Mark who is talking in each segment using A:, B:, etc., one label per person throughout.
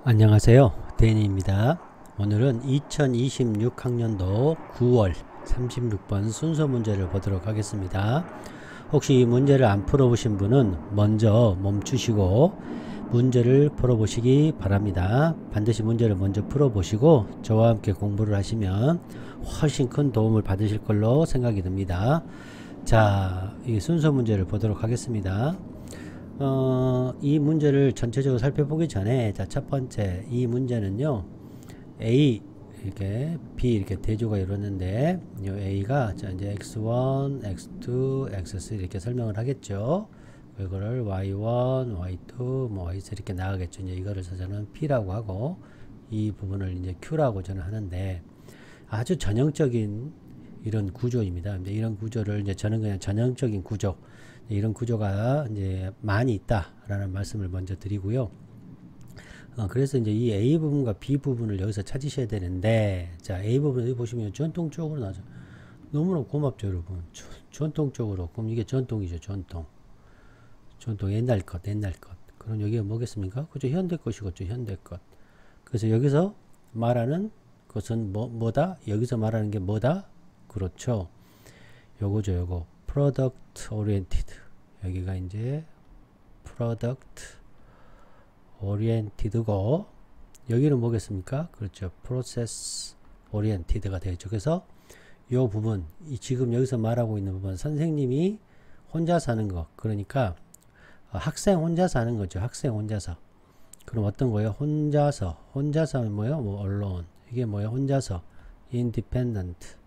A: 안녕하세요. 데니입니다. 오늘은 2026학년도 9월 36번 순서 문제를 보도록 하겠습니다. 혹시 이 문제를 안 풀어보신 분은 먼저 멈추시고 문제를 풀어보시기 바랍니다. 반드시 문제를 먼저 풀어보시고 저와 함께 공부를 하시면 훨씬 큰 도움을 받으실 걸로 생각이 듭니다. 자, 이 순서 문제를 보도록 하겠습니다. 이 문제를 전체적으로 살펴보기 전에, 자, 첫 번째, 이 문제는요, A, 이렇게, B, 이렇게 대조가 이루어졌는데, 이 A가, 자, 이제 X1, X2, X3 이렇게 설명을 하겠죠. 이거를 Y1, Y2, 뭐 Y3 이렇게 나가겠죠. 이제 이거를 저는 P라고 하고, 이 부분을 이제 Q라고 저는 하는데, 아주 전형적인 이런 구조입니다. 이런 구조를 이제 저는 그냥 전형적인 구조, 이런 구조가 이제 많이 있다라는 말씀을 먼저 드리고요. 그래서 이제 이 A 부분과 B 부분을 여기서 찾으셔야 되는데, 자, A 부분 여기 보시면 전통적으로 나죠. 너무나 고맙죠, 여러분. 전통적으로. 그럼 이게 전통이죠, 전통. 전통, 옛날 것, 옛날 것. 그럼 여기가 뭐겠습니까? 그죠, 현대 것이겠죠, 현대 것. 그래서 여기서 말하는 것은 뭐다? 여기서 말하는 게 뭐다? 그렇죠. 요거죠, 요거. product oriented. 여기가 이제 product oriented고, 여기는 뭐겠습니까? 그렇죠. process oriented가 되겠죠. 그래서 요 부분, 지금 여기서 말하고 있는 부분, 선생님이 혼자 사는 거, 그러니까 학생 혼자 사는 거죠. 학생 혼자서. 그럼 어떤 거예요? 혼자서. 혼자서 하면 뭐예요? 뭐 alone. 이게 뭐예요? 혼자서. independent.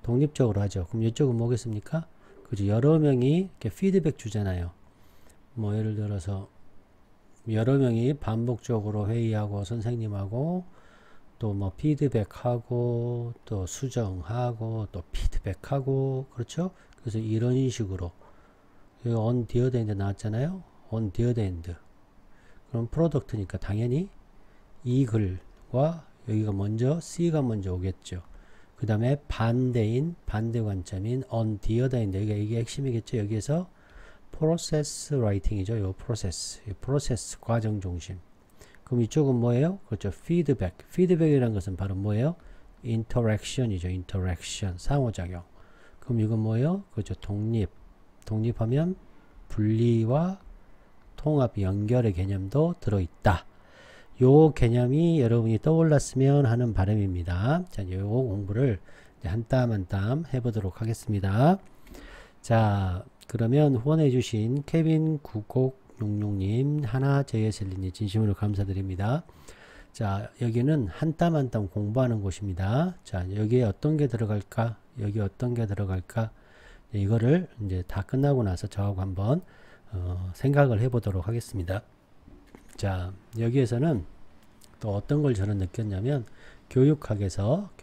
A: 독립적으로 하죠. 그럼 이쪽은 뭐겠습니까? 그죠. 여러 명이 이렇게 피드백 주잖아요. 뭐 예를 들어서 여러 명이 반복적으로 회의하고 선생님하고 또 뭐 피드백하고 또 수정하고 또 피드백하고, 그렇죠. 그래서 이런 식으로 여기 on the other end 나왔잖아요. on the other end. 그럼 프로덕트니까 당연히 이 글과 여기가 먼저 C가 먼저 오겠죠. 그 다음에 반대 관점인 on the other end, 이게 핵심이겠죠. 여기에서 process writing이죠. 요 process 과정 중심. 그럼 이쪽은 뭐예요? 그렇죠. feedback. feedback이라는 것은 바로 뭐예요? interaction이죠. interaction, 상호작용. 그럼 이건 뭐예요? 그렇죠. 독립하면 분리와 통합, 연결의 개념도 들어있다. 요 개념이 여러분이 떠올랐으면 하는 바람입니다. 자, 요 공부를 한 땀 한 땀 해보도록 하겠습니다. 자, 그러면 후원해주신 케빈 9066님, 하나 제예슬리님 진심으로 감사드립니다. 자, 여기는 한 땀 한 땀 공부하는 곳입니다. 자, 여기에 어떤 게 들어갈까? 여기 어떤 게 들어갈까? 이거를 이제 다 끝나고 나서 저하고 한번 생각을 해보도록 하겠습니다. 자, 여기에서는 또 어떤 걸 저는 느꼈냐면, 교육학에서의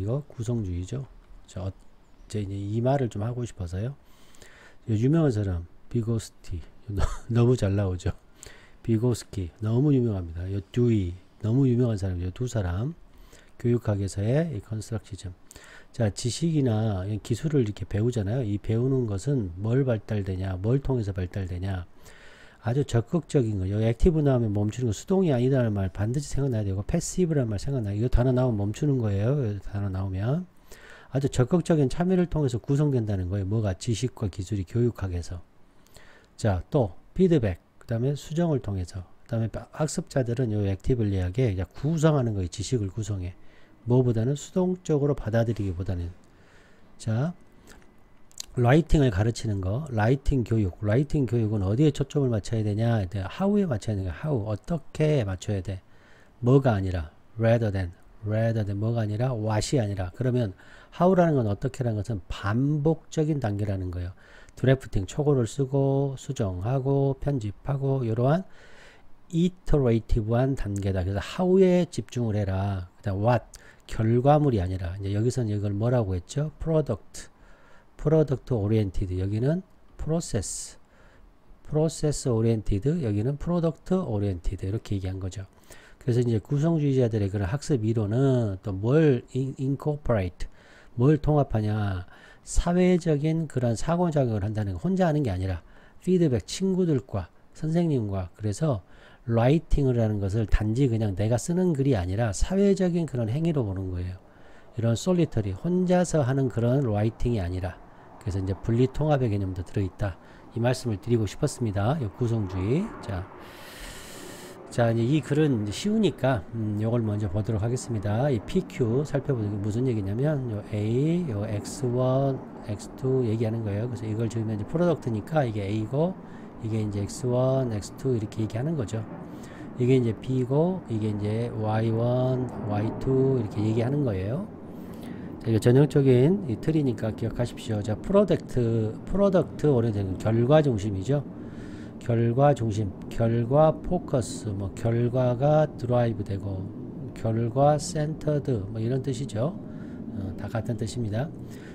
A: 이거 구성주의죠. 저 이제 이 말을 좀 하고 싶어서요. 유명한 사람, 비고스티. 너무 잘 나오죠. 비고스키. 너무 유명합니다. 요 듀이. 너무 유명한 사람이죠. 두 사람. 교육학에서의 이 컨스트럭시즘. 자, 지식이나 기술을 이렇게 배우잖아요. 이 배우는 것은 뭘 발달되냐, 뭘 통해서 발달되냐. 아주 적극적인 거. 여기 액티브 나오면 멈추는 거. 수동이 아니다라는 말 반드시 생각나야 되고, 패시브라는 말 생각나요. 이거 단어 나오면 멈추는 거예요. 단어 나오면. 아주 적극적인 참여를 통해서 구성된다는 거예요. 뭐가? 지식과 기술이 교육학에서. 자, 또 피드백. 그 다음에 수정을 통해서. 그 다음에 학습자들은 요 액티브를 이야기해. 구성하는 거예요. 지식을 구성해. 뭐보다는 수동적으로 받아들이기보다는. 자, 라이팅을 가르치는 거, 라이팅 교육. 라이팅 교육은 어디에 초점을 맞춰야 되냐? how에 맞춰야 되냐? how. 어떻게 맞춰야 돼? 뭐가 아니라 rather than 뭐가 아니라 what이 아니라. 그러면 how라는 건 어떻게라는 것은 반복적인 단계라는 거예요. 드래프팅, 초고를 쓰고 수정하고 편집하고 이러한 이터레이티브한 단계다. 그래서 how에 집중을 해라. 그다음 what, 결과물이 아니라. 이제 여기서는 이걸 뭐라고 했죠? 프로덕트 오리엔티드. 여기는 프로세스 오리엔티드. 여기는 프로덕트 오리엔티드. 이렇게 얘기한 거죠. 그래서 이제 구성주의자들의 그런 학습 이론은 또 뭘 incorporate, 뭘 통합하냐, 사회적인 그런 사고작용을 한다는 거. 혼자 하는 게 아니라 피드백, 친구들과 선생님과. 그래서 writing을 하는 것을 단지 그냥 내가 쓰는 글이 아니라 사회적인 그런 행위로 보는 거예요. 이런 솔리터리 혼자서 하는 그런 writing이 아니라, 그래서 이제 분리 통합의 개념도 들어있다. 이 말씀을 드리고 싶었습니다. 이 구성주의. 자, 이제 이 글은 이제 쉬우니까 요걸 먼저 보도록 하겠습니다. 이 PQ 살펴보는 게 무슨 얘기냐면 요 A, 요 X1, X2 얘기하는 거예요. 그래서 이걸 지금 이제 프로덕트니까 이게 A고 이게 이제 X1, X2 이렇게 얘기하는 거죠. 이게 이제 B고 이게 이제 Y1, Y2 이렇게 얘기하는 거예요. 자, 이거 전형적인 이 틀이니까 기억하십시오. 자, 프로덕트 오래된 결과 중심이죠. 결과 중심, 결과 포커스, 뭐 결과가 드라이브 되고 결과 센터드 뭐 이런 뜻이죠. 다 같은 뜻입니다.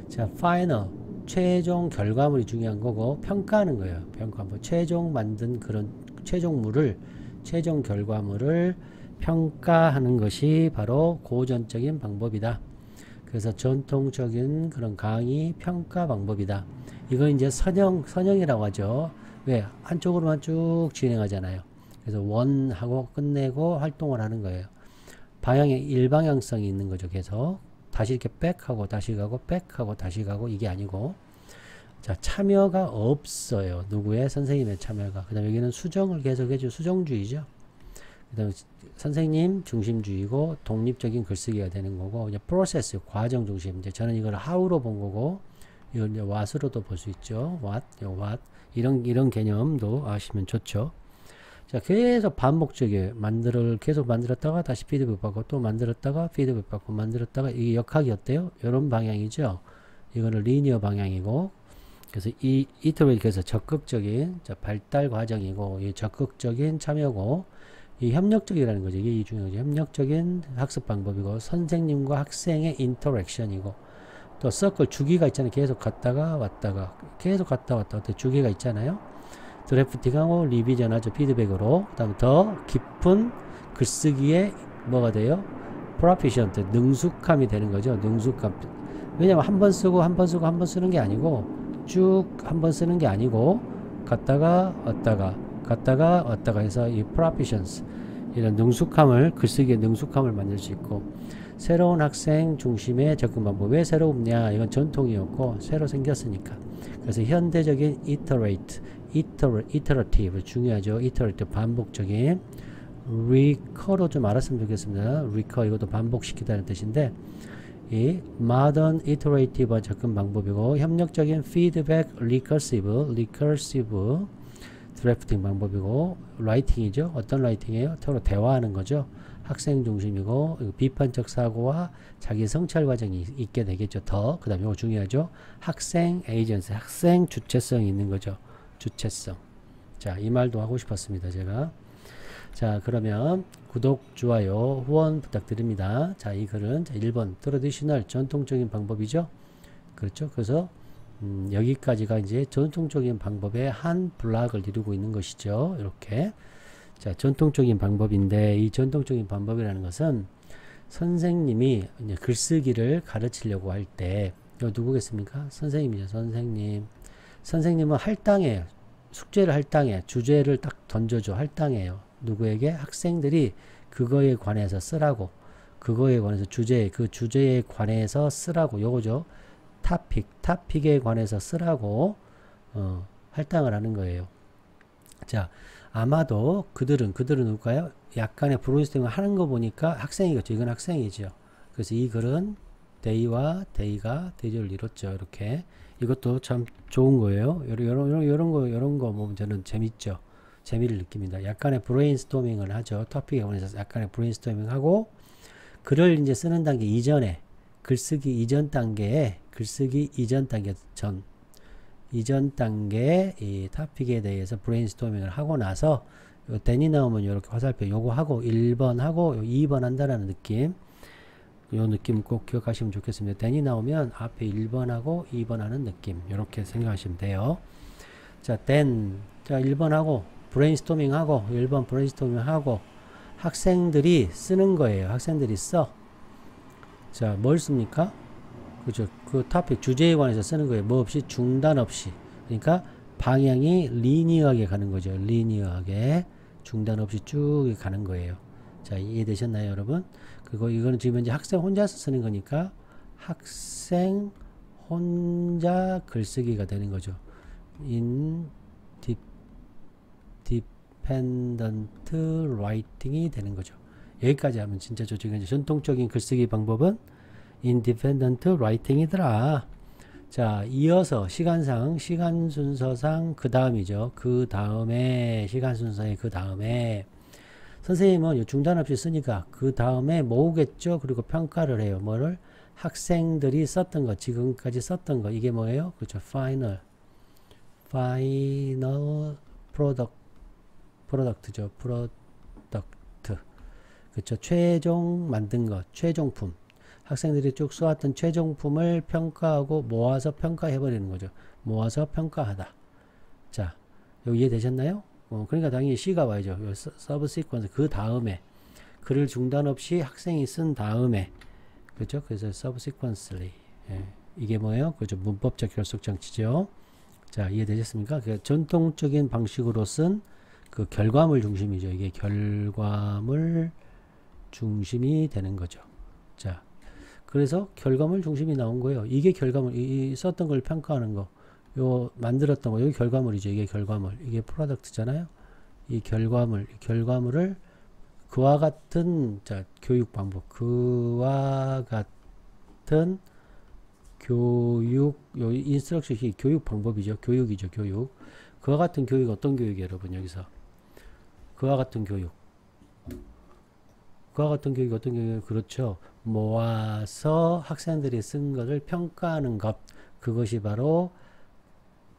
A: 자, 파이널 최종 결과물이 중요한 거고 평가하는 거예요. 평가 뭐 최종 만든 그런 최종 결과물을 평가하는 것이 바로 고전적인 방법이다. 그래서 전통적인 그런 강의 평가 방법이다. 이건 이제 선형이라고 하죠. 왜? 한쪽으로만 쭉 진행하잖아요. 그래서 원하고 끝내고 활동을 하는 거예요. 방향에 일방향성이 있는 거죠. 계속 다시 이렇게 백하고 다시 가고 백하고 다시 가고 이게 아니고, 자, 참여가 없어요. 누구의? 선생님의 참여가. 그 다음에 여기는 수정을 계속 해줘. 수정주의죠. 그 다음에 선생님 중심주의고 독립적인 글쓰기가 되는 거고, 이제 프로세스 과정 중심. 이제 저는 이걸 how로 본 거고, 이걸 이제 what으로도 볼 수 있죠. what 이런 개념도 아시면 좋죠. 자, 계속 반복적이에요. 계속 만들었다가 다시 피드백 받고 또 만들었다가 피드백 받고 만들었다가, 이게 역학이 어때요? 이런 방향이죠. 이거는 리니어 방향이고, 그래서 이 이터레이트에서 적극적인 발달 과정이고, 이 적극적인 참여고, 이 협력적이라는 거죠. 이게 중요하죠. 협력적인 학습 방법이고, 선생님과 학생의 인터랙션이고, 또 서클 주기가 있잖아요. 계속 갔다가 왔다가 계속 갔다 왔다 주기가 있잖아요. 드래프팅하고 리비전하죠. 피드백으로. 그 다음에 더 깊은 글쓰기에 뭐가 돼요? 프로피션트 능숙함이 되는 거죠. 능숙함. 왜냐면 한 번 쓰고 한 번 쓰고 한 번 쓰는 게 아니고 쭉 한 번 쓰는 게 아니고 갔다가 왔다가 해서 이 프로피션스 이런 능숙함을, 글쓰기의 능숙함을 만들 수 있고, 새로운 학생 중심의 접근 방법. 왜 새롭냐? 이건 전통이었고 새로 생겼으니까. 그래서 현대적인 iterative 중요하죠. iterative 반복적인, recur로 좀 알았으면 좋겠습니다. recur 이것도 반복시키다는 뜻인데, 이 modern iterative 접근 방법이고, 협력적인 feedback recursive 드래프팅 방법이고, 라이팅이죠. 어떤 라이팅이에요? 서로 대화하는 거죠. 학생 중심이고, 비판적 사고와 자기 성찰 과정이 있게 되겠죠. 그 다음에 이거 중요하죠. 학생 에이전시, 학생 주체성이 있는 거죠. 주체성. 자, 이 말도 하고 싶었습니다. 제가. 자, 그러면 구독, 좋아요, 후원 부탁드립니다. 자, 이 글은 1번 트래디셔널 전통적인 방법이죠. 그렇죠. 그래서 여기까지가 이제 전통적인 방법의 한 블락을 이루고 있는 것이죠. 이렇게. 자, 전통적인 방법인데, 이 전통적인 방법이라는 것은 선생님이 이제 글쓰기를 가르치려고 할 때, 이거 누구겠습니까? 선생님이죠. 선생님은 할당해요. 숙제를 할당해. 주제를 딱 던져줘. 할당해요. 누구에게? 학생들이 그거에 관해서 쓰라고. 그거에 관해서 그 주제에 관해서 쓰라고. 요거죠. 타픽에 관해서 쓰라고 할당을 하는 거예요. 자, 아마도 그들은 누굴까요? 약간의 브레인스토밍을 하는 거 보니까 학생이겠죠. 이건 학생이죠. 그래서 이 글은 데이와 데이가 대조를 이뤘죠. 이렇게. 이것도 참 좋은 거예요. 이런 거 보면 저는 재밌죠. 재미를 느낍니다. 약간의 브레인스토밍을 하죠. 토픽에 관해서 약간의 브레인스토밍 하고, 글을 이제 쓰는 단계 이전에, 글쓰기 이전 단계에 이 토픽에 대해서 브레인스토밍을 하고 나서, 댄이 나오면 이렇게 화살표 요거 하고 1번 하고 2번 한다라는 느낌, 요 느낌 꼭 기억하시면 좋겠습니다. 댄이 나오면 앞에 1번 하고 2번 하는 느낌, 이렇게 생각하시면 돼요. 자, 자 1번 하고 브레인스토밍 하고 1번 브레인스토밍 하고 학생들이 쓰는 거예요. 학생들이 써. 자, 뭘 씁니까? 그죠. 그 토픽 주제에 관해서 쓰는 거예요. 뭐 없이, 중단 없이. 그러니까 방향이 리니어하게 가는 거죠. 리니어하게. 중단 없이 쭉 가는 거예요. 자, 이해되셨나요, 여러분? 그리고 이거는 지금 이제 학생 혼자서 쓰는 거니까 학생 혼자 글쓰기가 되는 거죠. independent writing이 되는 거죠. 여기까지 하면 진짜 좋죠. 전통적인 글쓰기 방법은 independent writing이더라. 자, 이어서 시간상, 시간 순서상 그 다음이죠. 그 다음에, 시간 순서의 그 다음에, 선생님은 중단 없이 쓰니까 그 다음에 모으겠죠. 그리고 평가를 해요. 뭐를? 학생들이 썼던 거, 지금까지 썼던 거. 이게 뭐예요? 그렇죠. final product죠. product. 그렇죠. 최종 만든 것, 최종품. 학생들이 쭉 써왔던 최종품을 평가하고 모아서 평가해버리는 거죠. 모아서 평가하다. 자, 여기 이해되셨나요? 그러니까 당연히 C가 와야죠. 서브 시퀀스 그 다음에 글을 중단 없이 학생이 쓴 다음에 그렇죠? 그래서 서브 시퀀스리 이게 뭐예요? 그죠? 문법적 결속 장치죠. 자, 이해되셨습니까? 그 전통적인 방식으로 쓴 그 결과물 중심이죠. 이게 결과물 중심이 되는 거죠. 자, 그래서 결과물 중심이 나온 거예요. 이게 결과물, 이 썼던 걸 평가하는 거, 요 만들었던 거, 여기 결과물이죠. 이게 결과물, 이게 프로덕트잖아요. 이 결과물을 그와 같은 자 교육 방법, 그와 같은 교육, 요 인스트럭션이 교육 방법이죠. 교육이죠. 교육. 그와 같은 교육 어떤 교육이에요, 여러분 여기서? 그와 같은 교육. 그와 같은 교육이 어떤 교육이에요? 그렇죠. 모아서 학생들이 쓴 것을 평가하는 것. 그것이 바로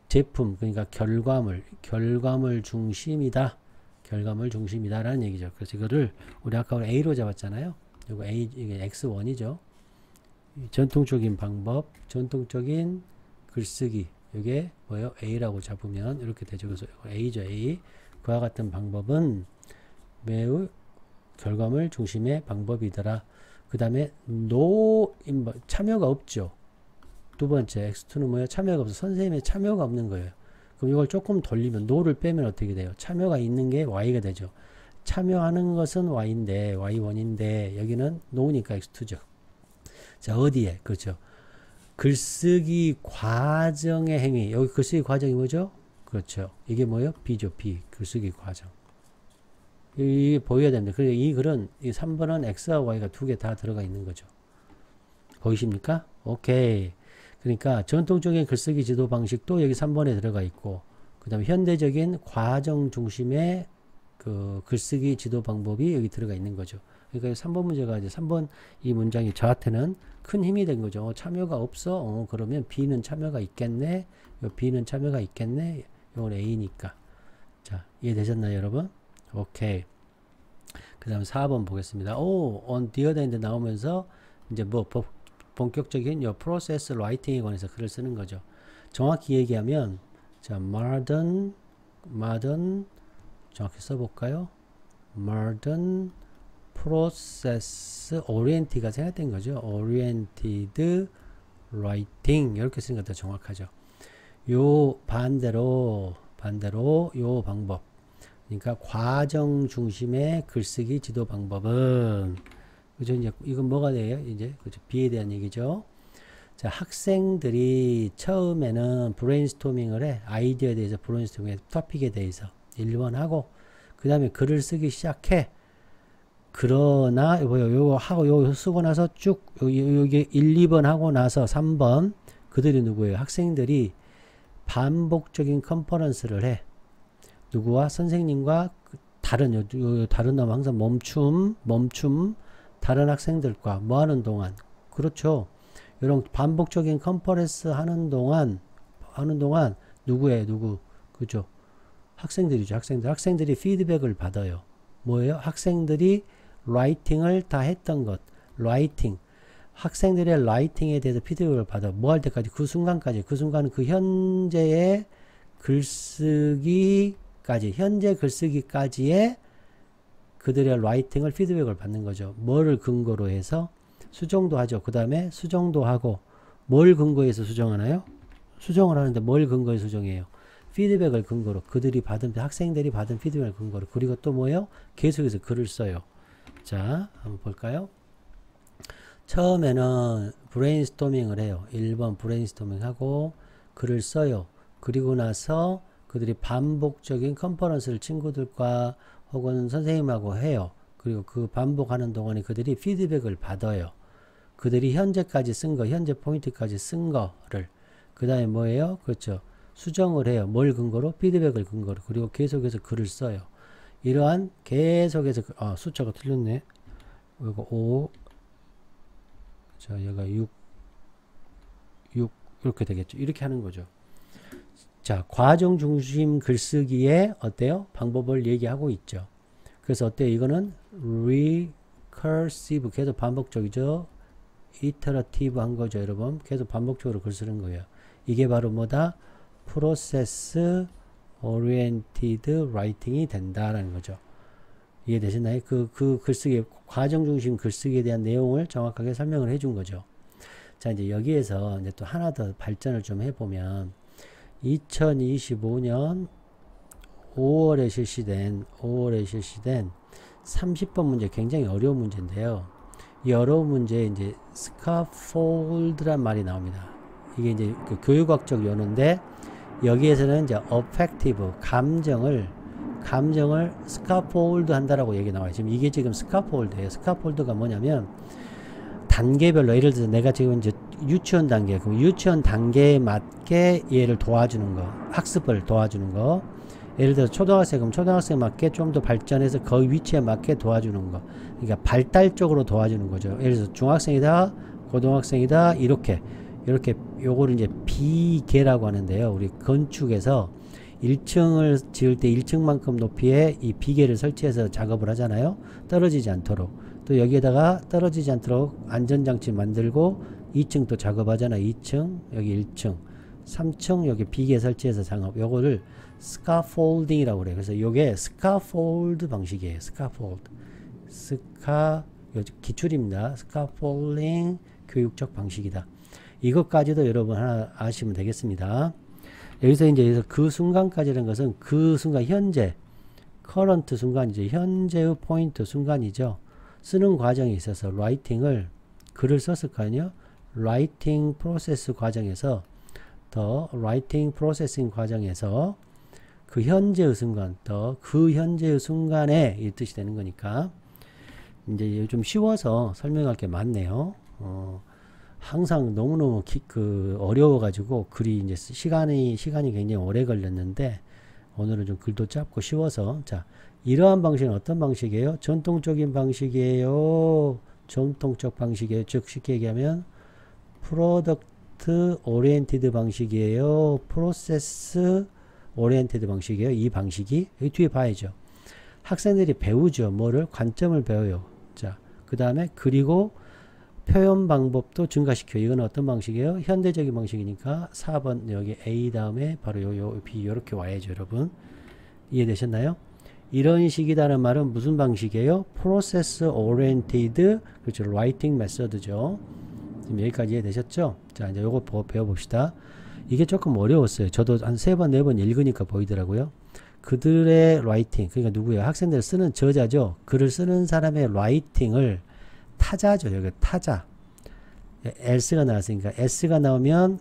A: 제품, 그러니까 결과물 중심이다. 결과물 중심이다라는 얘기죠. 그래서 이거를 우리 아까 A로 잡았잖아요. 이거 A, 이게 X1이죠. 전통적인 방법, 전통적인 글쓰기. 이게 뭐예요? A라고 잡으면 이렇게 되죠. 그래서 A죠, A. 그와 같은 방법은 매우 결과물 중심의 방법이더라. 그 다음에 참여가 없죠. 두 번째 X2는 뭐예요? 참여가 없어. 선생님의 참여가 없는 거예요. 그럼 이걸 조금 돌리면 no를 빼면 어떻게 돼요? 참여가 있는 게 Y가 되죠. 참여하는 것은 Y인데 Y1인데 여기는 no니까 X2죠. 자, 어디에? 그렇죠. 글쓰기 과정의 행위. 여기 글쓰기 과정이 뭐죠? 그렇죠. 이게 뭐예요? B죠. B. 글쓰기 과정. 이게 보여야 됩니다. 그리고 이 글은 이 3번은 X와 Y가 두 개 다 들어가 있는 거죠. 보이십니까? 오케이. 그러니까 전통적인 글쓰기 지도 방식도 여기 3번에 들어가 있고, 그 다음에 현대적인 과정 중심의 그 글쓰기 지도 방법이 여기 들어가 있는 거죠. 그러니까 3번 문제가 이제 3번 이 문장이 저한테는 큰 힘이 된 거죠. 참여가 없어? 그러면 B는 참여가 있겠네? B는 참여가 있겠네? 이건 A니까. 자, 이해되셨나요, 여러분? 오케이. 그 다음 4번 보겠습니다. on the other hand 나오면서 이제 뭐 본격적인 요 프로세스 라이팅에 관해서 글을 쓰는 거죠. 정확히 얘기하면 자, modern 정확히 써볼까요? modern process oriented가 생각된 거죠. oriented writing 이렇게 쓰는 것도 정확하죠. 요 반대로 요 방법, 그러니까 과정 중심의 글쓰기 지도 방법은 그죠? 이제 이건 뭐가 돼요? 이제 그죠? B에 대한 얘기죠. 자, 학생들이 처음에는 브레인스토밍을 해. 아이디어에 대해서 브레인스토밍, 토픽에 대해서 1번 하고 그 다음에 글을 쓰기 시작해. 그러나 요거 하고 요거 쓰고 나서 쭉 여기 1, 2번 하고 나서 3번 그들이 누구예요? 학생들이 반복적인 컨퍼런스를 해. 누구와? 선생님과 다른 다른 놈 항상 멈춤 다른 학생들과 뭐 하는 동안, 그렇죠. 이런 반복적인 컨퍼런스 하는 동안 누구예요? 누구? 그죠? 학생들이죠. 학생들이 피드백을 받아요. 뭐예요? 학생들이 라이팅을 다 했던 것. 라이팅. 학생들의 라이팅에 대해서 피드백을 받아. 뭐 할 때까지? 그 순간까지. 그 순간은 그 현재 글쓰기까지의 그들의 라이팅을 피드백을 받는 거죠. 뭐를 근거로 해서? 수정도 하죠. 그 다음에 수정도 하고, 뭘 근거해서 수정하나요? 수정을 하는데 뭘 근거해서 수정해요? 피드백을 근거로 학생들이 받은 피드백을 근거로 그리고 또 뭐예요? 계속해서 글을 써요. 자, 한번 볼까요? 처음에는 브레인스토밍을 해요. 1번 브레인스토밍 하고 글을 써요. 그리고 나서 그들이 반복적인 컨퍼런스를 친구들과 혹은 선생님하고 해요. 그리고 그 반복하는 동안에 그들이 피드백을 받아요. 그들이 현재까지 쓴 거, 현재 포인트까지 쓴 거를 그 다음에 뭐예요? 그렇죠. 수정을 해요. 뭘 근거로? 피드백을 근거로. 그리고 계속해서 글을 써요. 이러한 계속해서 숫자가 틀렸네. 이거 5 자, 얘가 6 이렇게 되겠죠. 이렇게 하는 거죠. 자, 과정 중심 글쓰기에 어때요? 방법을 얘기하고 있죠. 그래서 어때요? 이거는 recursive 계속 반복적이죠. iterative 한 거죠, 여러분. 계속 반복적으로 글 쓰는 거예요. 이게 바로 뭐다? process oriented writing이 된다라는 거죠. 이해되셨나요? 그 글쓰기, 과정 중심 글쓰기에 대한 내용을 정확하게 설명을 해준 거죠. 자, 이제 여기에서 이제 또 하나 더 발전을 좀 해보면 2025년 5월에 실시된 30번 문제 굉장히 어려운 문제인데요. 이 어려운 문제에 이제 스카폴드란 말이 나옵니다. 이게 이제 그 교육학적 용어인데 여기에서는 이제 affective 감정을 스카폴드 한다라고 얘기 나와요. 지금 이게 지금 스카폴드예요. 스카폴드가 뭐냐면 단계별로 예를 들어서 내가 지금 이제 유치원 단계 그럼 유치원 단계에 맞게 얘를 도와주는 거 학습을 도와주는 거 예를 들어서 초등학생 그럼 초등학생에 맞게 좀 더 발전해서 그 위치에 맞게 도와주는 거 그러니까 발달적으로 도와주는 거죠. 예를 들어서 중학생이다 고등학생이다 이렇게 요거를 이제 비계라고 하는데요. 우리 건축에서 1층을 지을 때 1층만큼 높이에 이 비계를 설치해서 작업을 하잖아요. 떨어지지 않도록. 또 여기에다가 떨어지지 않도록 안전장치 만들고 2층 또 작업하잖아. 2층, 여기 1층, 3층 여기 비계 설치해서 작업. 요거를 스카폴딩이라고 그래요. 그래서 요게 스카폴드 방식이에요. 스카폴드. 기출입니다. 스카폴딩 교육적 방식이다. 이것까지도 여러분 하나 아시면 되겠습니다. 여기서 이제 그 순간까지라는 것은 그 순간 현재 current 순간이죠. 현재의 포인트 순간이죠. 쓰는 과정에 있어서 라이팅을 글을 썼을까요? 라이팅 프로세스 과정에서 더 라이팅 프로세싱 과정에서 그 현재의 순간 더 그 현재의 순간에 이 뜻이 되는 거니까 이제 좀 쉬워서 설명할 게 많네요. 항상 너무너무 어려워가지고 글이 이제 시간이 굉장히 오래 걸렸는데 오늘은 좀 글도 짧고 쉬워서 자 이러한 방식은 어떤 방식이에요? 전통적인 방식이에요. 전통적 방식이에요. 즉 쉽게 얘기하면 프로덕트 오리엔티드 방식이에요. 프로세스 오리엔티드 방식이에요. 이 방식이 여기 뒤에 봐야죠. 학생들이 배우죠. 뭐를? 관점을 배워요. 자, 그 다음에 그리고 표현 방법도 증가시켜요. 이건 어떤 방식이에요? 현대적인 방식이니까 4번 여기 A 다음에 바로 요 B 요렇게 와야죠. 여러분 이해되셨나요? 이런 식이다는 말은 무슨 방식이에요? Process Oriented 그렇죠. Writing Method죠. 지금 여기까지 이해되셨죠? 자 이제 요거 배워봅시다. 이게 조금 어려웠어요. 저도 한 3번 4번 읽으니까 보이더라고요. 그들의 writing 그러니까 누구예요? 학생들 쓰는 저자죠. 글을 쓰는 사람의 writing을 타자죠. 여기 타자. else가 나왔으니까 s가 나오면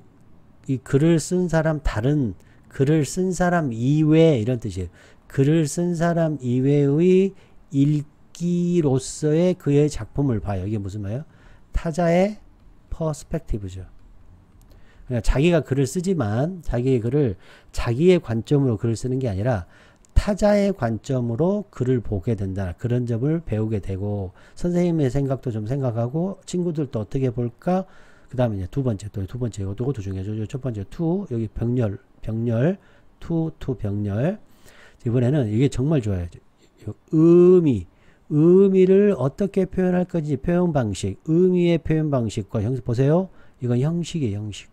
A: 이 글을 쓴 사람 다른 글을 쓴 사람 이외 이런 뜻이에요. 글을 쓴 사람 이외의 읽기로서의 그의 작품을 봐요. 이게 무슨 말이에요? 타자의 퍼스펙티브죠. 그러니까 자기가 글을 쓰지만 자기의 글을 자기의 관점으로 글을 쓰는 게 아니라 타자의 관점으로 글을 보게 된다. 그런 점을 배우게 되고 선생님의 생각도 좀 생각하고 친구들도 어떻게 볼까? 그 다음에 이제 두 번째 이것도 중요하죠. 첫 번째 투 여기 병렬 투 병렬 이번에는 이게 정말 좋아요. 의미를 어떻게 표현할 건지 표현 방식 의미의 표현 방식과 형식 보세요. 이건 형식이에요. 형식.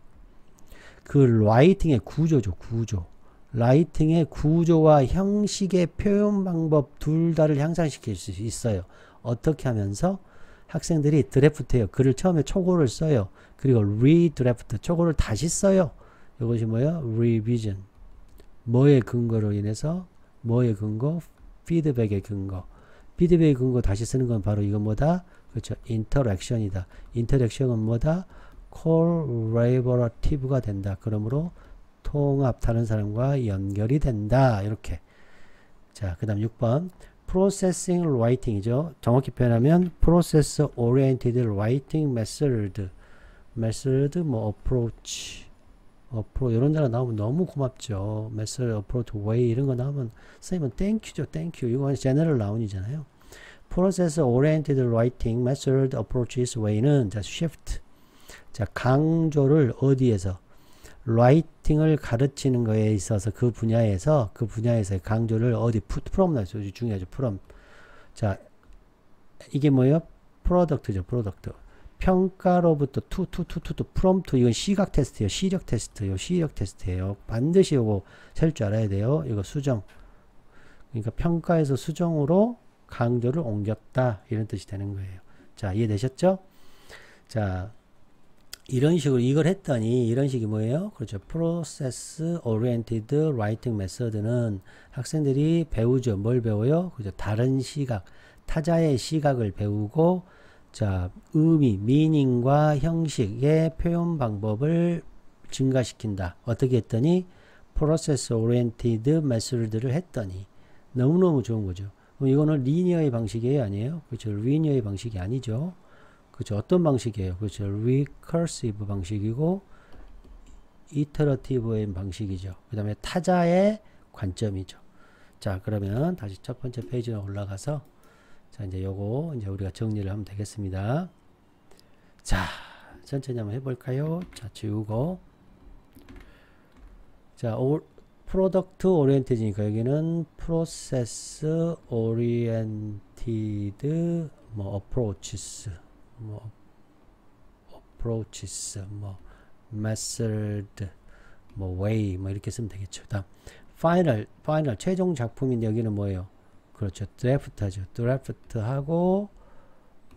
A: 그 라이팅의 구조죠. 구조. 라이팅의 구조와 형식의 표현 방법 둘 다를 향상시킬 수 있어요. 어떻게 하면서? 학생들이 드래프트해요. 글을 처음에 초고를 써요. 그리고 리드래프트 초고를 다시 써요. 이것이 뭐예요? 리비전. 뭐의 근거로 인해서 뭐의 근거? 피드백의 근거. 피드백의 근거 다시 쓰는 건 바로 이건 뭐다? 그렇죠. 인터랙션이다. 인터랙션은 뭐다? 콜라보레이티브가 된다. 그러므로 통합, 다른 사람과 연결이 된다. 이렇게. 자, 그 다음 6번. Processing Writing이죠. 정확히 표현하면 Process Oriented Writing Method. Method, 뭐 Approach. 이런 데가 나오면 너무 고맙죠. Method, Approach, Way 이런 거 나오면 선생님은 땡큐죠. 땡큐. 이거 제너럴 나운이잖아요. Process Oriented Writing Method, Approaches, Way는 자, Shift. 자, 강조를 어디에서? 라이팅을 가르치는 거에 있어서 그 분야에서의 강조를 어디 from 나죠. 중요하죠. from. 자, 이게 뭐예요? 프로덕트죠. 프로덕트. 평가로부터 to from to 이건 시각 테스트예요. 시력 테스트예요. 시력 테스트예요. 반드시 이거 셀 줄 알아야 돼요. 이거 수정. 그러니까 평가에서 수정으로 강조를 옮겼다. 이런 뜻이 되는 거예요. 자, 이해되셨죠? 자, 이런 식으로 이걸 했더니 이런 식이 뭐예요? 그렇죠. Process Oriented Writing Method는 학생들이 배우죠. 뭘 배워요? 그죠. 다른 시각, 타자의 시각을 배우고 자, 의미, meaning과 형식의 표현 방법을 증가시킨다. 어떻게 했더니 Process Oriented Method를 했더니 너무너무 좋은 거죠. 그럼 이거는 리니어의 방식이에요? 아니에요? 그렇죠. 리니어의 방식이 아니죠. 그렇죠. 어떤 방식이에요? 그렇죠. recursive 방식이고 iterative 방식이죠. 그 다음에 타자의 관점이죠. 자, 그러면 다시 첫 번째 페이지로 올라가서 자, 이제 요거 이제 우리가 정리를 하면 되겠습니다. 자, 천천히 한번 해볼까요? 자, 지우고 자, 프로덕트 오리엔티드니까 여기는 프로세스 오리엔티드 뭐 어프로치스 뭐 approaches, 뭐 method, 뭐 way, 뭐 이렇게 쓰면 되겠죠. 다음 final 최종 작품인데 여기는 뭐예요? 그렇죠. draft 하죠. draft 하고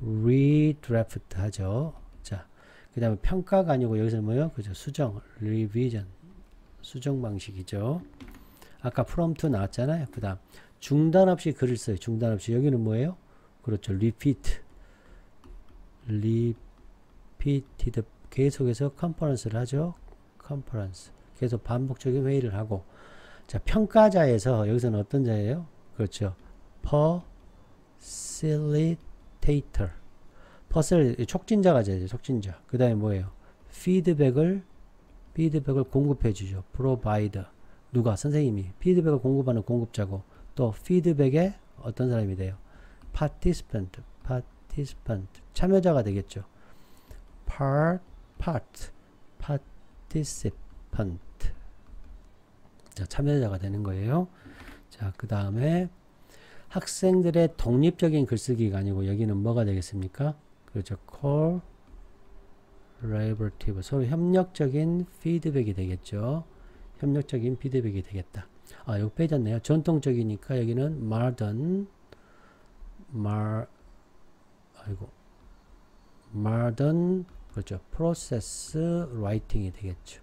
A: redraft 하죠. 자, 그 다음에 평가가 아니고 여기서는 뭐예요? 그죠. 수정, revision, 수정 방식이죠. 아까 from to 나왔잖아요. 그 다음 중단 없이 글을 써요. 중단 없이. 여기는 뭐예요? 그렇죠. repeated 계속해서 컨퍼런스를 하죠. 컨퍼런스. 계속 반복적인 회의를 하고. 자, 평가자에서 여기서는 어떤 자예요? 그렇죠. facilitator. 촉진자가 되죠. 촉진자. 그 다음에 뭐예요? 피드백을 공급해 주죠. provider. 누가? 선생님이. 피드백을 공급하는 공급자고. 또 피드백에 어떤 사람이 돼요? participant. 참여자가 되겠죠. participant. 자, 참여자가 되는 거예요. 자, 그 다음에 학생들의 독립적인 글쓰기가 아니고 여기는 뭐가 되겠습니까? 그렇죠. collaborative. 서로 협력적인 피드백이 되겠죠. 협력적인 피드백이 되겠다. 아, 여기 빼졌네요. 전통적이니까 여기는 modern, 그렇죠. process writing이 되겠죠.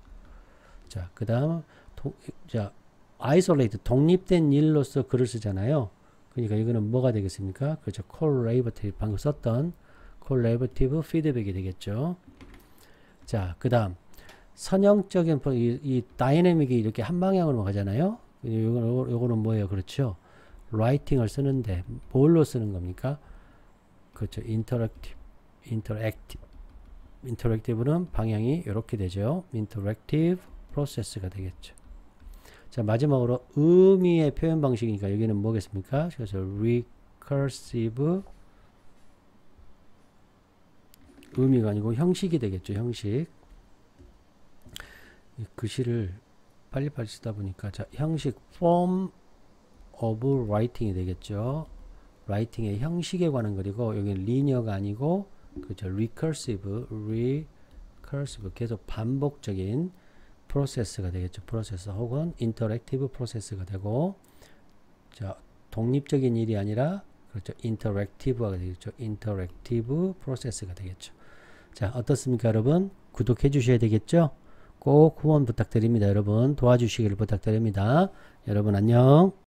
A: 자, 그 다음, isolate, 독립된 일로서 글을 쓰잖아요. 그러니까 이거는 뭐가 되겠습니까? 그렇죠. collaborative, 방금 썼던 collaborative feedback이 되겠죠. 자, 그 다음, 선형적인, 이 다이내믹이 이렇게 한 방향으로 가잖아요. 요거는 뭐예요? 그렇죠. writing을 쓰는데, 뭘로 쓰는 겁니까? 그렇죠. interactive는 방향이 이렇게 되죠. interactive process가 되겠죠. 자, 마지막으로 의미의 표현 방식이니까 여기는 뭐겠습니까? 그래서 recursive 의미가 아니고 형식이 되겠죠. 형식. 이 글씨를 빨리빨리 쓰다 보니까 자, 형식 form of writing이 되겠죠. writing의 형식에 관한 글이고 여기는 linear가 아니고 그죠. recursive 계속 반복적인 프로세스가 되겠죠. 프로세스 혹은 인터랙티브 프로세스가 되고 자, 독립적인 일이 아니라 그렇죠. 인터랙티브가 되겠죠. 인터랙티브 프로세스가 되겠죠. 자, 어떻습니까, 여러분? 구독해 주셔야 되겠죠? 꼭 후원 부탁드립니다. 여러분 도와주시기를 부탁드립니다. 여러분 안녕.